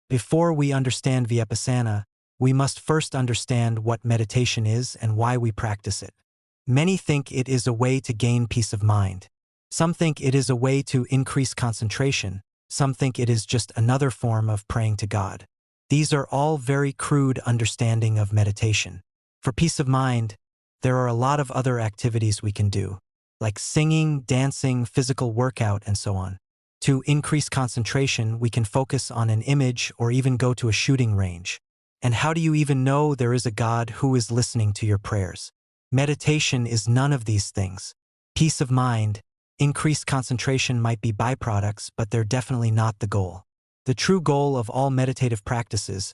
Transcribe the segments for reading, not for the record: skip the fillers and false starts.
Before we understand vipassana, we must first understand what meditation is and why we practice it. Many think it is a way to gain peace of mind. Some think it is a way to increase concentration. Some think it is just another form of praying to God. These are all very crude understanding of meditation. For peace of mind, there are a lot of other activities we can do, like singing, dancing, physical workout, and so on. To increase concentration, we can focus on an image or even go to a shooting range. And how do you even know there is a God who is listening to your prayers? Meditation is none of these things. Peace of mind, increased concentration might be byproducts, but they're definitely not the goal. The true goal of all meditative practices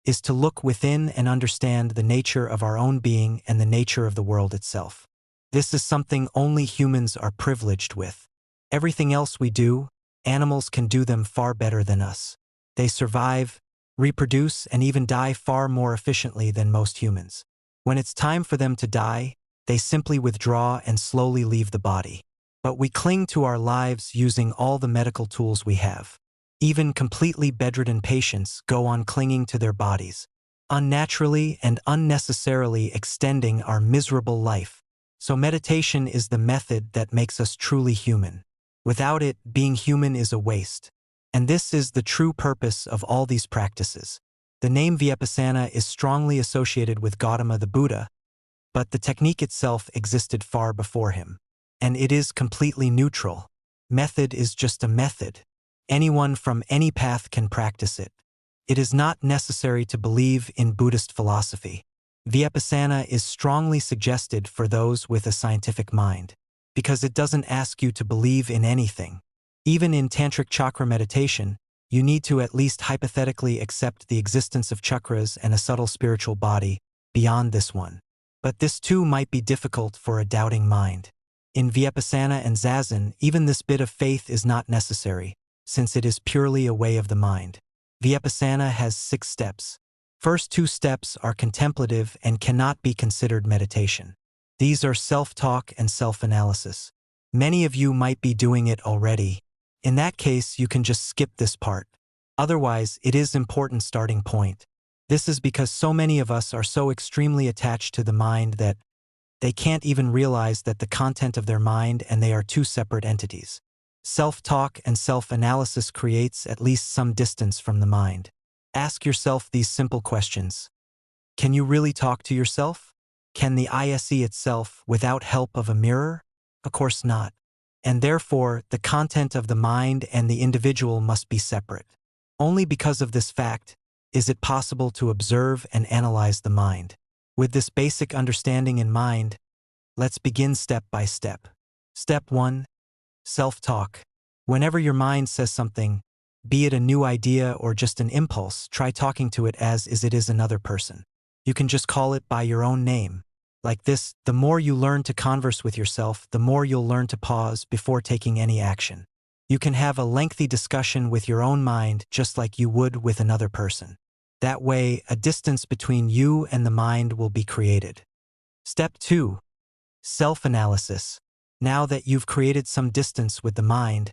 is to look within and understand the nature of our own being and the nature of the world itself. This is something only humans are privileged with. Everything else we do, animals can do them far better than us. They survive, reproduce, and even die far more efficiently than most humans. When it's time for them to die, they simply withdraw and slowly leave the body. But we cling to our lives using all the medical tools we have. Even completely bedridden patients go on clinging to their bodies, unnaturally and unnecessarily extending our miserable life. So meditation is the method that makes us truly human. Without it, being human is a waste. And this is the true purpose of all these practices. The name vipassana is strongly associated with Gautama the Buddha, but the technique itself existed far before him. And it is completely neutral. Method is just a method. Anyone from any path can practice it. It is not necessary to believe in Buddhist philosophy. Vipassana is strongly suggested for those with a scientific mind, because it doesn't ask you to believe in anything. Even in tantric chakra meditation, you need to at least hypothetically accept the existence of chakras and a subtle spiritual body beyond this one. But this too might be difficult for a doubting mind. In vipassana and Zazen, even this bit of faith is not necessary, since it is purely a way of the mind. Vipassana has 6 steps. First 2 steps are contemplative and cannot be considered meditation. These are self-talk and self-analysis. Many of you might be doing it already. In that case, you can just skip this part. Otherwise, it is an important starting point. This is because so many of us are so extremely attached to the mind that they can't even realize that the content of their mind and they are 2 separate entities. Self-talk and self-analysis creates at least some distance from the mind. Ask yourself these simple questions. Can you really talk to yourself? Can the ISE itself without help of a mirror? Of course not. And therefore, the content of the mind and the individual must be separate. Only because of this fact is it possible to observe and analyze the mind. With this basic understanding in mind, let's begin step by step. Step 1. Self-talk. Whenever your mind says something, be it a new idea or just an impulse, try talking to it as if it is another person. You can just call it by your own name. Like this, the more you learn to converse with yourself, the more you'll learn to pause before taking any action. You can have a lengthy discussion with your own mind just like you would with another person. That way, a distance between you and the mind will be created. Step 2. Self-analysis. Now that you've created some distance with the mind,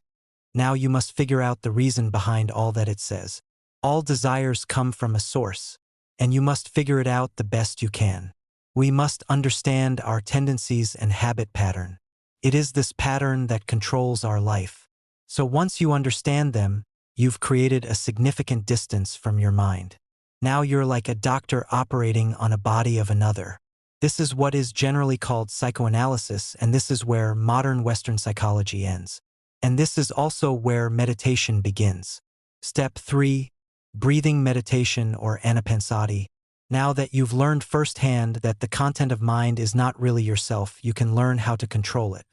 now you must figure out the reason behind all that it says. All desires come from a source, and you must figure it out the best you can. We must understand our tendencies and habit pattern. It is this pattern that controls our life. So once you understand them, you've created a significant distance from your mind. Now you're like a doctor operating on a body of another. This is what is generally called psychoanalysis, and this is where modern Western psychology ends. And this is also where meditation begins. Step 3. Breathing meditation or anapanasati. Now that you've learned firsthand that the content of mind is not really yourself, you can learn how to control it.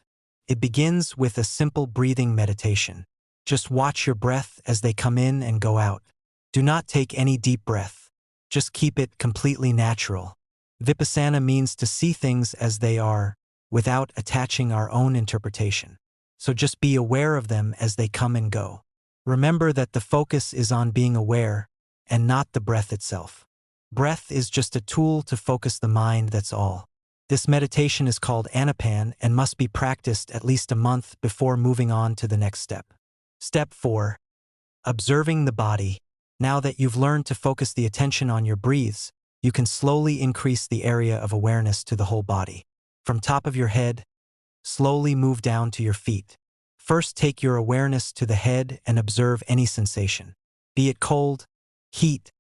It begins with a simple breathing meditation. Just watch your breath as they come in and go out. Do not take any deep breath. Just keep it completely natural. Vipassana means to see things as they are, without attaching our own interpretation. So just be aware of them as they come and go. Remember that the focus is on being aware, and not the breath itself. Breath is just a tool to focus the mind, that's all. This meditation is called anapan and must be practiced at least a month before moving on to the next step. Step 4. Observing the body. Now that you've learned to focus the attention on your breaths, you can slowly increase the area of awareness to the whole body. From top of your head, slowly move down to your feet. First, take your awareness to the head and observe any sensation. Be it cold, heat,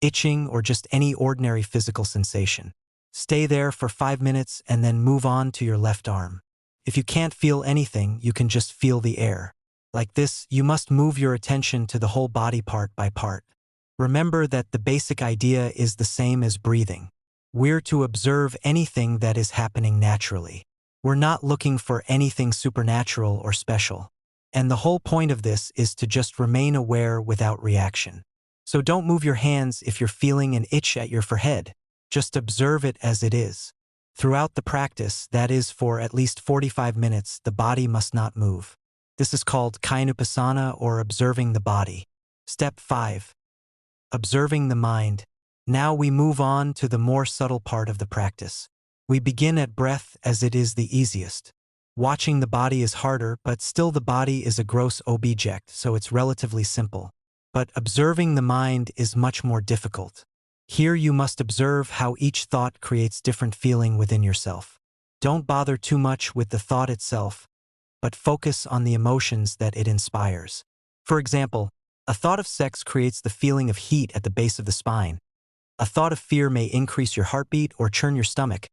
itching, or just any ordinary physical sensation. Stay there for 5 minutes and then move on to your left arm. If you can't feel anything, you can just feel the air. Like this, you must move your attention to the whole body part by part. Remember that the basic idea is the same as breathing. We're to observe anything that is happening naturally. We're not looking for anything supernatural or special. And the whole point of this is to just remain aware without reaction. So don't move your hands if you're feeling an itch at your forehead. Just observe it as it is. Throughout the practice, that is for at least 45 minutes, the body must not move. This is called vipassana or observing the body. Step 5. Observing the mind. Now we move on to the more subtle part of the practice. We begin at breath as it is the easiest. Watching the body is harder, but still the body is a gross object, so it's relatively simple. But observing the mind is much more difficult. Here you must observe how each thought creates different feeling within yourself. Don't bother too much with the thought itself, but focus on the emotions that it inspires. For example, a thought of sex creates the feeling of heat at the base of the spine. A thought of fear may increase your heartbeat or churn your stomach.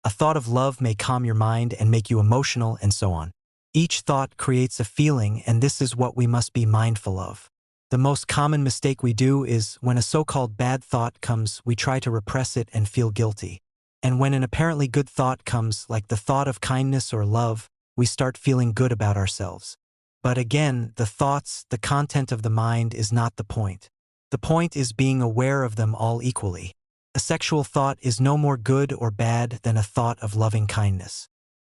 A thought of love may calm your mind and make you emotional, and so on. Each thought creates a feeling, and this is what we must be mindful of. The most common mistake we do is, when a so-called bad thought comes, we try to repress it and feel guilty. And when an apparently good thought comes, like the thought of kindness or love, we start feeling good about ourselves. But again, the thoughts, the content of the mind is not the point. The point is being aware of them all equally. A sexual thought is no more good or bad than a thought of loving kindness.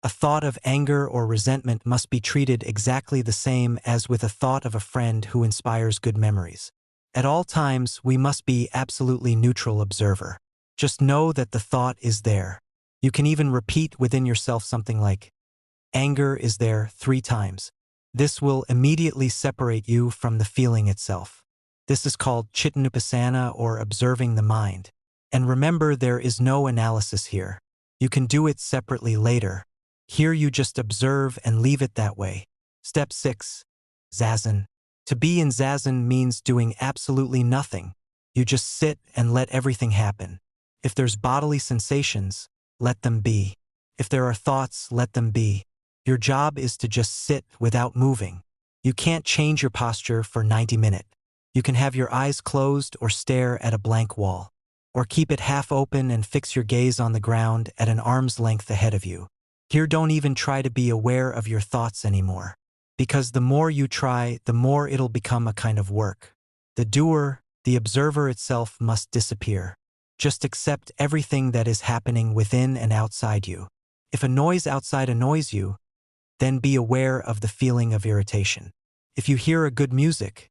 A thought of anger or resentment must be treated exactly the same as with a thought of a friend who inspires good memories. At all times, we must be absolutely neutral observer. Just know that the thought is there. You can even repeat within yourself something like, "Anger is there" 3 times. This will immediately separate you from the feeling itself. This is called vipassana or observing the mind. And remember, there is no analysis here. You can do it separately later. Here you just observe and leave it that way. Step 6. Zazen. To be in Zazen means doing absolutely nothing. You just sit and let everything happen. If there's bodily sensations, let them be. If there are thoughts, let them be. Your job is to just sit without moving. You can't change your posture for 90 minutes. You can have your eyes closed or stare at a blank wall. Or keep it half open and fix your gaze on the ground at an arm's length ahead of you. Here, don't even try to be aware of your thoughts anymore. Because the more you try, the more it'll become a kind of work. The doer, the observer itself, must disappear. Just accept everything that is happening within and outside you. If a noise outside annoys you, then be aware of the feeling of irritation. If you hear a good music,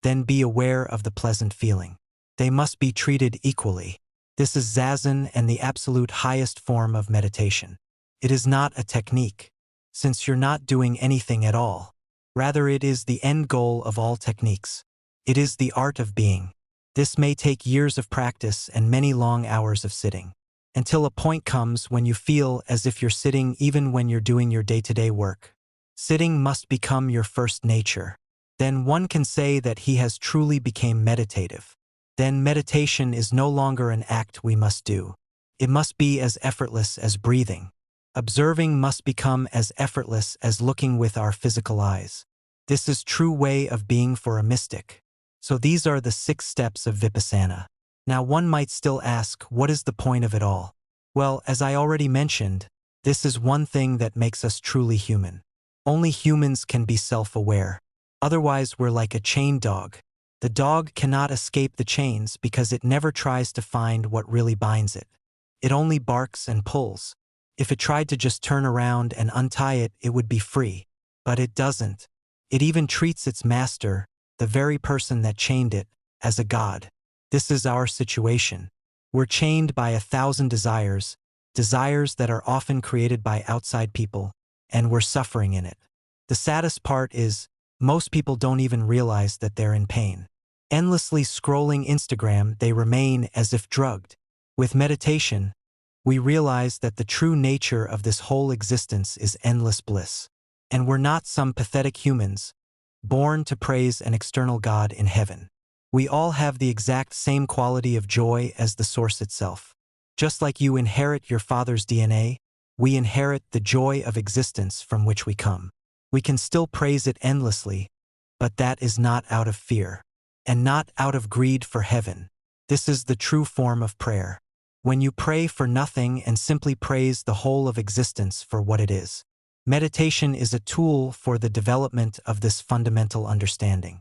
then be aware of the pleasant feeling. They must be treated equally. This is Zazen and the absolute highest form of meditation. It is not a technique, since you're not doing anything at all. Rather, it is the end goal of all techniques. It is the art of being. This may take years of practice and many long hours of sitting, until a point comes when you feel as if you're sitting even when you're doing your day-to-day work. Sitting must become your first nature. Then one can say that he has truly become meditative. Then meditation is no longer an act we must do. It must be as effortless as breathing. Observing must become as effortless as looking with our physical eyes. This is true way of being for a mystic. So these are the 6 steps of vipassana. Now one might still ask, what is the point of it all? Well, as I already mentioned, this is one thing that makes us truly human. Only humans can be self-aware. Otherwise, we're like a chained dog. The dog cannot escape the chains because it never tries to find what really binds it. It only barks and pulls. If it tried to just turn around and untie it, it would be free. But it doesn't. It even treats its master, the very person that chained it, as a god. This is our situation. We're chained by 1,000 desires, desires that are often created by outside people, and we're suffering in it. The saddest part is, most people don't even realize that they're in pain. Endlessly scrolling Instagram, they remain as if drugged. With meditation, we realize that the true nature of this whole existence is endless bliss. And we're not some pathetic humans, born to praise an external God in heaven. We all have the exact same quality of joy as the source itself. Just like you inherit your father's DNA, we inherit the joy of existence from which we come. We can still praise it endlessly, but that is not out of fear, and not out of greed for heaven. This is the true form of prayer. When you pray for nothing and simply praise the whole of existence for what it is. Meditation is a tool for the development of this fundamental understanding.